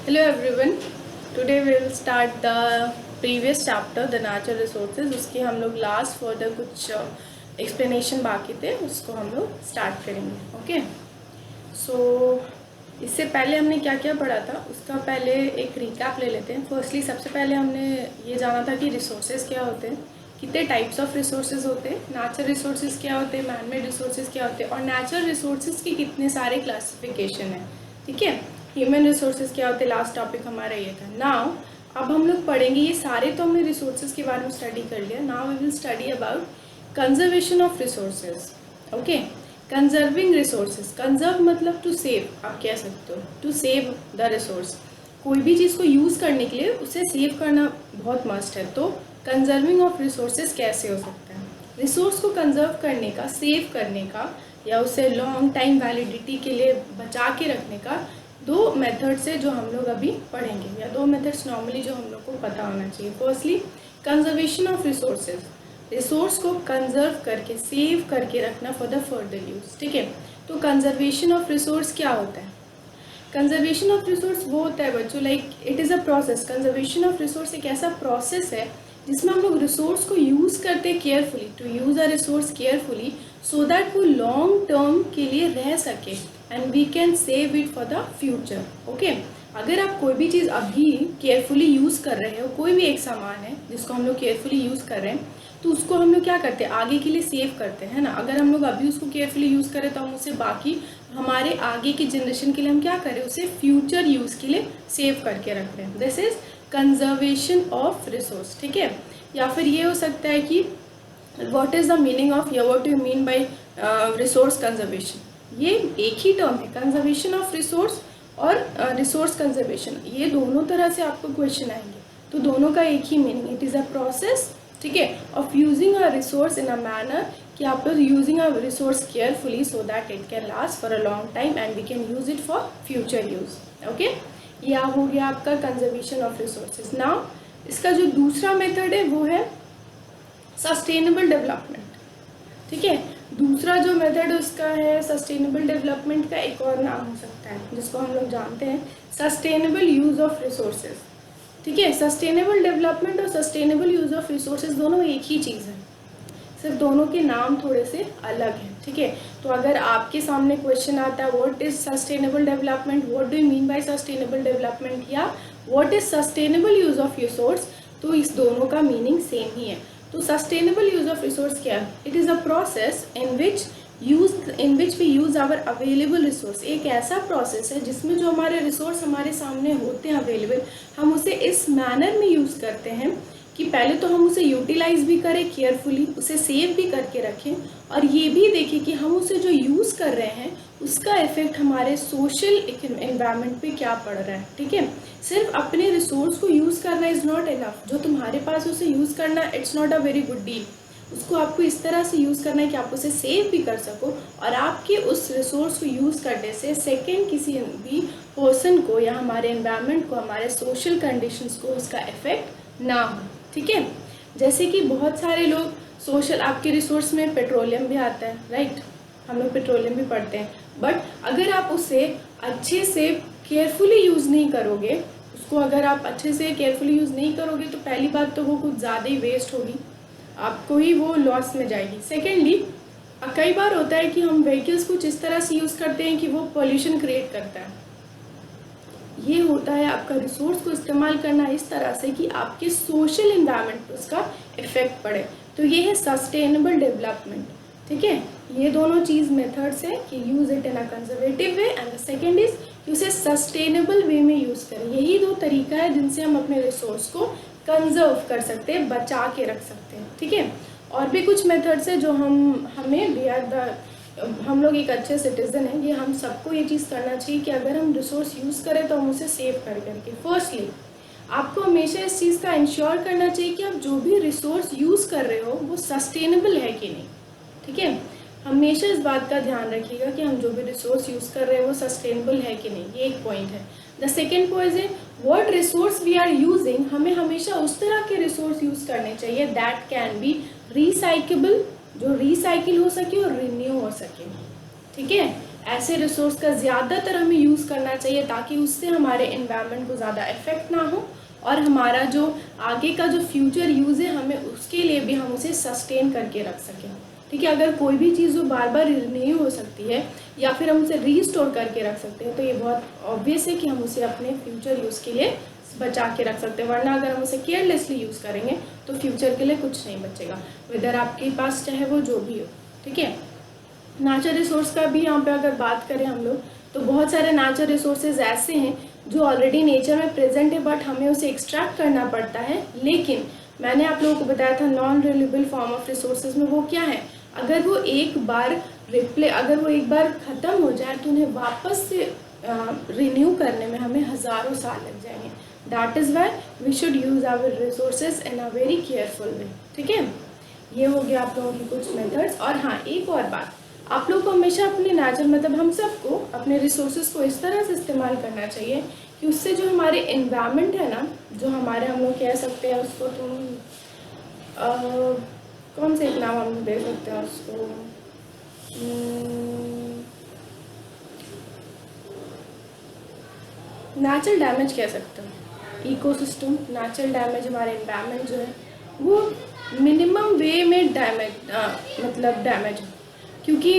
Hello everyone. Today we will start the previous chapter, the natural resources. उसके हम लोग last further कुछ explanation बाकी थे, उसको हम लोग स्टार्ट करेंगे. ओके. सो इससे पहले हमने क्या क्या पढ़ा था उसका पहले एक रिकैप ले लेते हैं. फर्स्टली सबसे पहले हमने ये जाना था कि रिसोर्सेज क्या होते हैं, कितने टाइप्स ऑफ रिसोर्सेज होते हैं, नेचुरल रिसोर्सेज क्या होते हैं, मैन मेड रिसोर्सेज क्या होते हैं, और नेचुरल रिसोर्सेज के कितने सारे क्लासिफिकेशन है. ठीक है. ह्यूमन रिसोर्सेज क्या होते हैं, लास्ट टॉपिक हमारा ये था. नाउ अब हम लोग पढ़ेंगे, ये सारे तो हमने रिसोर्सेज के बारे में स्टडी कर लिया. Now we will study about conservation of resources. Okay. Conserving resources, conserve मतलब टू सेव, आप कह सकते हो टू सेव द रिसोर्स. कोई भी चीज़ को यूज़ करने के लिए उसे सेव करना बहुत मस्ट है. तो कंजर्विंग ऑफ रिसोर्सेज कैसे हो सकता है? रिसोर्स को कंजर्व करने का, सेव करने का, या उसे लॉन्ग टाइम वैलिडिटी के लिए बचा के रखने का दो मेथड्स है जो हम लोग अभी पढ़ेंगे, या दो मेथड्स नॉर्मली जो हम लोग को पता होना चाहिए. Firstly conservation of resources, resource को कंजर्व करके सेव करके रखना फॉर द फर्दर यूज. ठीक है. तो कंजर्वेशन ऑफ रिसोर्स क्या होता है? कंजर्वेशन ऑफ रिसोर्स वो होता है बच्चों, like it is a process. Conservation of resource एक ऐसा प्रोसेस है जिसमें हम लोग रिसोर्स को यूज़ करते हैं carefully, to use a resource carefully so that वो लॉन्ग टर्म के लिए रह सके and we can save it for the future. Okay. अगर आप कोई भी चीज़ अभी केयरफुली यूज़ कर रहे हो, कोई भी एक सामान है जिसको हम लोग केयरफुली यूज़ कर रहे हैं, तो उसको हम लोग क्या करते हैं, आगे के लिए सेव करते हैं ना. अगर हम लोग अभी उसको केयरफुली यूज़ करें तो हम उसे बाकी हमारे आगे की जनरेशन के लिए हम क्या करें, उसे फ्यूचर यूज़ के लिए सेव करके रख रहे हैं. This is conservation of resource. ठीक है. या फिर ये हो सकता है कि what is the meaning of, या what you mean by resource conservation. ये एक ही टर्म है, कंजर्वेशन ऑफ रिसोर्स और रिसोर्स कंजर्वेशन. ये दोनों तरह से आपको क्वेश्चन आएंगे, तो दोनों का एक ही meaning. It is a process, ठीक है, of using a resource in a manner कि आप लोग using a resource carefully so that it can last for a long time and we can use it for future use. Okay. यह हो गया आपका conservation of resources. Now इसका जो दूसरा मेथड है वो है सस्टेनेबल डेवलपमेंट. ठीक है. दूसरा जो मेथड उसका है सस्टेनेबल डेवलपमेंट का एक और नाम हो सकता है जिसको हम लोग जानते हैं सस्टेनेबल यूज ऑफ रिसोर्सेज. ठीक है. सस्टेनेबल डेवलपमेंट और सस्टेनेबल यूज ऑफ रिसोर्सेज दोनों एक ही चीज़ है, सिर्फ दोनों के नाम थोड़े से अलग हैं. ठीक है. तो अगर आपके सामने क्वेश्चन आता है what is sustainable development, what do you mean by sustainable development, या what is sustainable use of resource, तो इस दोनों का मीनिंग सेम ही है. तो सस्टेनेबल यूज ऑफ रिसोर्स क्या है? It is a process in which we use our available resource. एक ऐसा प्रोसेस है जिसमें जो हमारे रिसोर्स हमारे सामने होते हैं अवेलेबल, हम उसे इस मैनर में यूज़ करते हैं कि पहले तो हम उसे यूटिलाइज भी करें केयरफुली, उसे सेव भी करके रखें, और ये भी देखें कि हम उसे जो यूज़ कर रहे हैं उसका इफेक्ट हमारे सोशल एनवायरनमेंट पे क्या पड़ रहा है. ठीक है. सिर्फ अपने रिसोर्स को यूज़ करना इज़ नॉट इनफ. जो तुम्हारे पास उसे यूज़ करना, it's not a very good deal. उसको आपको इस तरह से यूज़ करना है कि आप उसे सेव भी कर सको, और आपके उस रिसोर्स को यूज़ करने से सेकेंड किसी भी पर्सन को या हमारे एनवायरनमेंट को, हमारे सोशल कंडीशंस को उसका इफेक्ट ना हो. ठीक है. जैसे कि बहुत सारे लोग सोशल, आपके रिसोर्स में पेट्रोलियम भी आता है, राइट. हम लोग पेट्रोलियम भी पढ़ते हैं, बट अगर आप उसे अच्छे से केयरफुली यूज़ नहीं करोगे, उसको अगर आप अच्छे से केयरफुली यूज़ नहीं करोगे तो पहली बात तो वो कुछ ज़्यादा ही वेस्ट होगी, आपको ही वो लॉस में जाएगी. सेकेंडली, कई बार होता है कि हम व्हीकल्स कुछ इस तरह से यूज़ करते हैं कि वो पॉल्यूशन क्रिएट करता है. ये होता है आपका रिसोर्स को इस्तेमाल करना इस तरह से कि आपके सोशल एनवायरनमेंट पर उसका इफेक्ट पड़े. तो ये है सस्टेनेबल डेवलपमेंट. ठीक है. ये दोनों चीज़ मेथड्स है कि use it in a conservative way, and the second is उसे सस्टेनेबल वे में यूज़ करें. यही दो तरीका है जिनसे हम अपने रिसोर्स को कंजर्व कर सकते हैं, बचा के रख सकते हैं. ठीक है. और भी कुछ मेथड्स है जो हमें वी आर द, हम लोग एक अच्छे सिटीजन हैं, ये हम सबको ये चीज़ करना चाहिए कि अगर हम रिसोर्स यूज़ करें तो हम उसे सेव कर करके. फर्स्टली आपको हमेशा इस चीज़ का इंश्योर करना चाहिए कि आप जो भी रिसोर्स यूज़ कर रहे हो वो सस्टेनेबल है कि नहीं. ठीक है. हमेशा इस बात का ध्यान रखिएगा कि हम जो भी रिसोर्स यूज़ कर रहे हैं वो सस्टेनेबल है कि नहीं. ये एक पॉइंट है. द सेकेंड पॉइंट है what resource we are using. हमें हमेशा उस तरह के रिसोर्स यूज़ करने चाहिए दैट कैन बी रिसाइकेबल, जो रिसाइकिल हो सके और रिन्यू हो सके. ठीक है. ऐसे रिसोर्स का ज़्यादातर हमें यूज़ करना चाहिए ताकि उससे हमारे एनवायरनमेंट को ज़्यादा इफेक्ट ना हो और हमारा जो आगे का जो फ्यूचर यूज़ है हमें उसके लिए भी हम उसे सस्टेन करके रख सकें। ठीक है, अगर कोई भी चीज़ जो बार बार रिन्यू हो सकती है या फिर हम उसे रीस्टोर करके रख सकते हैं तो ये बहुत ऑब्वियस है कि हम उसे अपने फ्यूचर यूज़ के लिए बचा के रख सकते हैं, वरना अगर हम उसे केयरलेसली यूज़ करेंगे तो फ्यूचर के लिए कुछ नहीं बचेगा, वेदर आपके पास चाहे वो जो भी हो। ठीक है, नेचुरल रिसोर्स का भी यहाँ पे अगर बात करें हम लोग तो बहुत सारे नेचुरल रिसोर्सेज ऐसे हैं जो ऑलरेडी नेचर में प्रेजेंट है बट हमें उसे एक्सट्रैक्ट करना पड़ता है। लेकिन मैंने आप लोगों को बताया था non renewable form of resources में वो क्या है, अगर वो एक बार ख़त्म हो जाए तो उन्हें वापस से रिन्यू करने में हमें हज़ारों साल लग जाएंगे। That is why we should use our resources in a very careful way. ठीक है, ये हो गया आप लोगों की कुछ मेथड्स। और हाँ, एक और बात, आप लोग को हमेशा अपने नेचर मतलब हम सबको अपने रिसोर्सेज को इस तरह से इस्तेमाल करना चाहिए कि उससे जो हमारे एनवायरनमेंट है ना, जो हमारे हम लोग कह सकते हैं उसको कौन से एक नाम हम दे सकते हैं उसको, नेचुरल डैमेज कह सकते हैं, इकोसिस्टम नेचुरल डैमेज, हमारे एनवायरनमेंट जो है वो मिनिमम वे में डैमेज हो, क्योंकि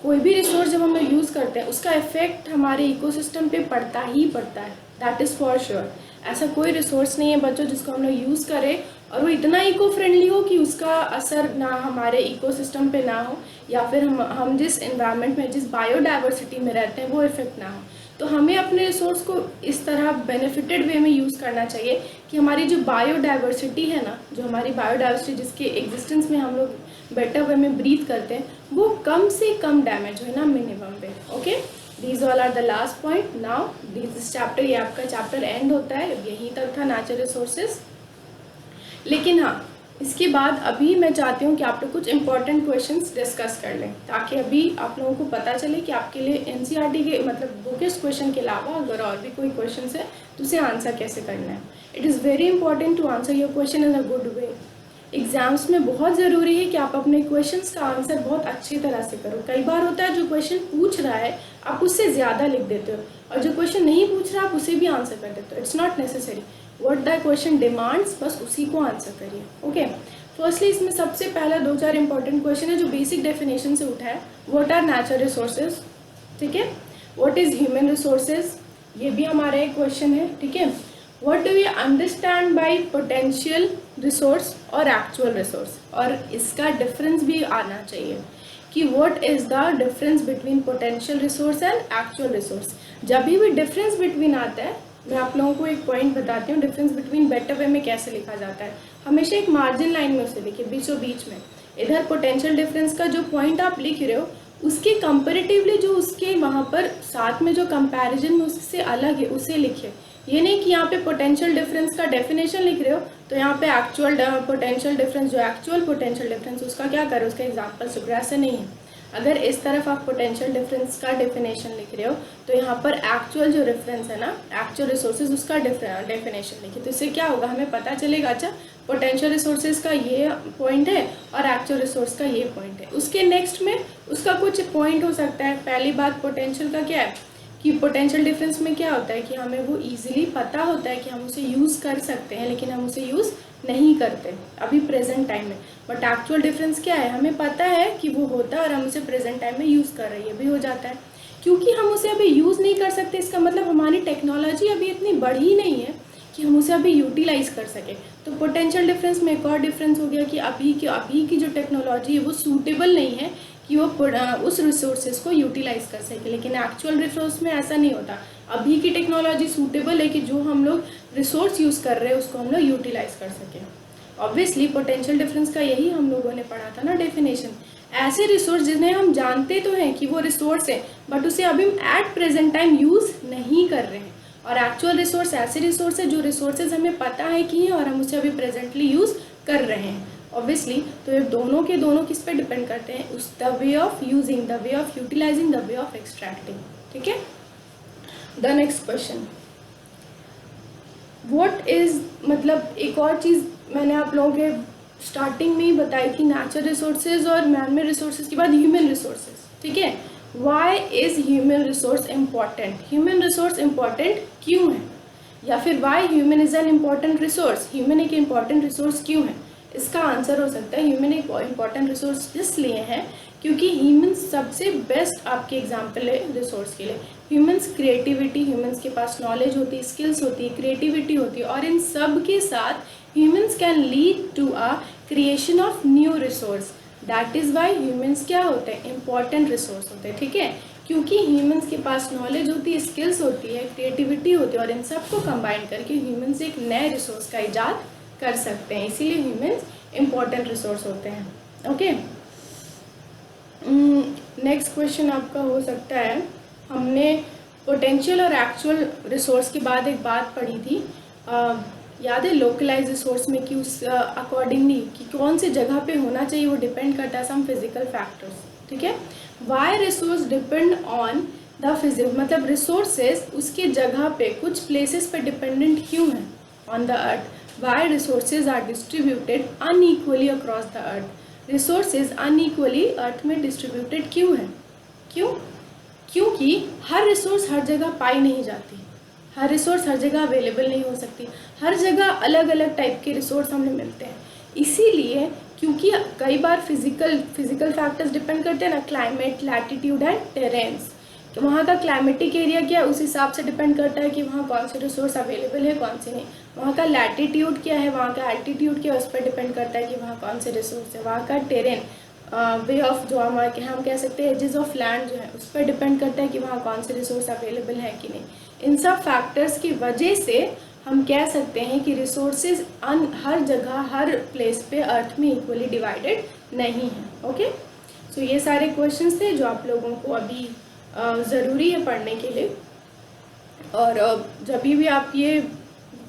कोई भी रिसोर्स जब हम लोग यूज़ करते हैं उसका इफेक्ट हमारे इकोसिस्टम पे पड़ता ही पड़ता है, दैट इज़ फॉर श्योर। ऐसा कोई रिसोर्स नहीं है बच्चों जिसको हम लोग यूज़ करें और वो इतना इको फ्रेंडली हो कि उसका असर ना हमारे इकोसिस्टम पे ना हो या फिर हम जिस एनवायरनमेंट में जिस बायोडाइवर्सिटी में रहते हैं वो इफेक्ट ना हो। तो हमें अपने रिसोर्स को इस तरह बेनिफिटेड वे में यूज़ करना चाहिए कि हमारी जो बायोडाइवर्सिटी है ना, जो हमारी बायोडाइवर्सिटी जिसके एग्जिस्टेंस में हम लोग बेटर वे में ब्रीथ करते हैं, वो कम से कम डैमेज हो ना, minimum way. Okay, these all are the last point. Now this chapter, ये आपका चैप्टर एंड होता है, यहीं तक था नेचुरल रिसोर्सेज। लेकिन हाँ, इसके बाद अभी मैं चाहती हूँ कि आप लोग कुछ इंपॉर्टेंट क्वेश्चंस डिस्कस कर लें ताकि अभी आप लोगों को पता चले कि आपके लिए एनसीईआरटी के मतलब बुकिश क्वेश्चन के अलावा अगर और भी कोई क्वेश्चन है तो उसे आंसर कैसे करना है। It is very important to answer your question in a good way. Exams में बहुत ज़रूरी है कि आप अपने क्वेश्चंस का आंसर बहुत अच्छी तरह से करो। कई बार होता है जो क्वेश्चन पूछ रहा है आप उससे ज़्यादा लिख देते हो और जो क्वेश्चन नहीं पूछ रहा आप उसे भी आंसर कर देते हो। It's not necessary, what the question demands बस उसी को आंसर करिए। ओके, फर्स्टली इसमें सबसे पहला 2-4 इंपॉर्टेंट क्वेश्चन है जो बेसिक डेफिनेशन से उठा है। व्हाट आर नेचुरल रिसोर्सेज, ठीक है, व्हाट इज़ ह्यूमन रिसोर्सेज, ये भी हमारा एक क्वेश्चन है। ठीक है, what do we understand by potential resource और एक्चुअल रिसोर्स, और इसका डिफरेंस भी आना चाहिए कि what is the difference between potential resource and actual resource. जब भी डिफरेंस बिटवीन आता है मैं आप लोगों को एक पॉइंट बताती हूँ डिफरेंस बिटवीन बेटर वे में कैसे लिखा जाता है। हमेशा एक मार्जिन लाइन में उसे लिखिए, बीचों बीच में। इधर पोटेंशियल डिफरेंस का जो पॉइंट आप लिख रहे हो उसके कंपेरेटिवली जो उसके वहाँ पर साथ में जो कंपैरिजन में उससे अलग है उसे लिखिए। ये नहीं कि यहाँ पे पोटेंशियल डिफरेंस का डेफिनेशन लिख रहे हो तो यहाँ पे एक्चुअल पोटेंशियल डिफरेंस जो एक्चुअल पोटेंशियल डिफरेंस उसका क्या करो, उसका एग्जाम्पल शुक्र से नहीं है। अगर इस तरफ आप पोटेंशियल डिफरेंस का डेफिनेशन लिख रहे हो तो यहाँ पर एक्चुअल जो रेफरेंस है ना, एक्चुअल रिसोर्सेज, उसका डेफिनेशन लिखिए। तो इससे क्या होगा, हमें पता चलेगा अच्छा पोटेंशियल रिसोर्सेज का ये पॉइंट है और एक्चुअल रिसोर्स का ये पॉइंट है। उसके नेक्स्ट में उसका कुछ पॉइंट हो सकता है। पहली बात पोटेंशियल का क्या है कि पोटेंशियल डिफरेंस में क्या होता है कि हमें वो इजीली पता होता है कि हम उसे यूज़ कर सकते हैं लेकिन हम उसे यूज़ नहीं करते अभी प्रेजेंट टाइम में। बट एक्चुअल डिफरेंस क्या है, हमें पता है कि वो होता है और हम उसे प्रेजेंट टाइम में यूज़ कर रहे हैं, भी हो जाता है। क्योंकि हम उसे अभी यूज़ नहीं कर सकते इसका मतलब हमारी टेक्नोलॉजी अभी इतनी बढ़ी नहीं है कि हम उसे अभी यूटिलाइज कर सकें। तो पोटेंशियल डिफरेंस में एक और डिफरेंस हो गया कि अभी की जो टेक्नोलॉजी है वो सूटेबल नहीं है कि वो उस रिसोर्सेज को यूटिलाइज कर सके। लेकिन एक्चुअल रिसोर्स में ऐसा नहीं होता, अभी की टेक्नोलॉजी सूटेबल है कि जो हम लोग रिसोर्स यूज़ कर रहे हैं उसको हम लोग यूटिलाइज कर सकें। ऑब्वियसली पोटेंशियल डिफरेंस का यही हम लोगों ने पढ़ा था ना डेफिनेशन। ऐसे रिसोर्स जिन्हें हम जानते तो हैं कि वो रिसोर्स है बट उसे अभी हम एट प्रेजेंट टाइम यूज़ नहीं कर रहे हैं। और एक्चुअल रिसोर्स ऐसे रिसोर्स है जो रिसोर्सेज हमें पता है कि हैं और हम उसे अभी प्रेजेंटली यूज़ कर रहे हैं। ऑब्वियसली तो ये दोनों के दोनों किस पे डिपेंड करते हैं, उस the way of using, the way of utilizing, the way of extracting. ठीक है, the next question what is, मतलब एक और चीज़ मैंने आप लोगों के स्टार्टिंग में ही बताई कि नेचुरल रिसोर्सेज और मैन मेड रिसोर्सेज के बाद ह्यूमन रिसोर्सेज। ठीक है, why is human resource important, human resource important क्यों है, या फिर why human is an important resource, human एक इम्पॉर्टेंट रिसोर्स क्यों है। इसका आंसर हो सकता है ह्यूमन एक इम्पॉर्टेंट रिसोर्स इसलिए है क्योंकि ह्यूमंस सबसे बेस्ट आपके एग्जाम्पल है रिसोर्स के लिए। ह्यूमंस क्रिएटिविटी, ह्यूमंस के पास नॉलेज होती है, स्किल्स होती है, क्रिएटिविटी होती है, और इन सब के साथ humans can lead to a creation of new resource. That is why humans क्या होते हैं, इंपॉर्टेंट रिसोर्स होते हैं, ठीक है। क्योंकि ह्यूमंस के पास नॉलेज होती है, स्किल्स होती है, क्रिएटिविटी होती है, और इन सब को कंबाइन करके ह्यूमंस एक नए रिसोर्स का इजाद कर सकते हैं, इसीलिए ह्यूमंस इंपॉर्टेंट रिसोर्स होते हैं। ओके, नेक्स्ट क्वेश्चन आपका हो सकता है, हमने पोटेंशियल और एक्चुअल रिसोर्स के बाद एक बात पढ़ी थी, याद है लोकलाइज रिसोर्स में कि उस अकॉर्डिंगली कि कौन सी जगह पे होना चाहिए वो डिपेंड करता है सम फिजिकल फैक्टर्स, ठीक है। Why resource depend on the physic, मतलब रिसोर्सेज उसके जगह पे कुछ प्लेसेस पे डिपेंडेंट क्यों है on the earth. Why resources are distributed unequally across the earth, resources unequally earth में डिस्ट्रीब्यूटेड क्यों है, क्यों, क्योंकि हर रिसोर्स हर जगह पाई नहीं जाती, हर रिसोर्स हर जगह अवेलेबल नहीं हो सकती, हर जगह अलग अलग टाइप के रिसोर्स हमें मिलते हैं। इसीलिए क्योंकि कई बार फिजिकल फैक्टर्स डिपेंड करते हैं ना, क्लाइमेट, लैटिट्यूड एंड टेरेन्स, कि वहाँ का क्लाइमेटिक एरिया क्या है उस हिसाब से डिपेंड करता है कि वहाँ कौन से रिसोर्स अवेलेबल है कौन से नहीं। वहाँ का लैटिट्यूड क्या है, वहाँ का एल्टीट्यूड क्या है, उस पर डिपेंड करता है कि वहाँ कौन से रिसोर्स है। वहाँ का टेरेन, वे ऑफ जो हम कह सकते हैं एजेस ऑफ लैंड जो है उस पर डिपेंड करता है कि वहाँ कौन से रिसोर्स अवेलेबल है कि नहीं। इन सब फैक्टर्स की वजह से हम कह सकते हैं कि रिसोर्सेज हर जगह हर प्लेस पे अर्थ में इक्वली डिवाइडेड नहीं है। ओके, सो ये सारे क्वेश्चंस थे जो आप लोगों को अभी ज़रूरी है पढ़ने के लिए, और जब भी आप ये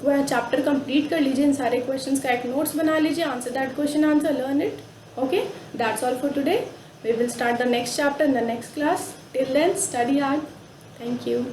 चैप्टर कंप्लीट कर लीजिए, इन सारे क्वेश्चंस का एक नोट्स बना लीजिए, answer that question, answer, learn it. Okay, that's all for today. We will start the next chapter in the next class. Till then, study hard. Thank you.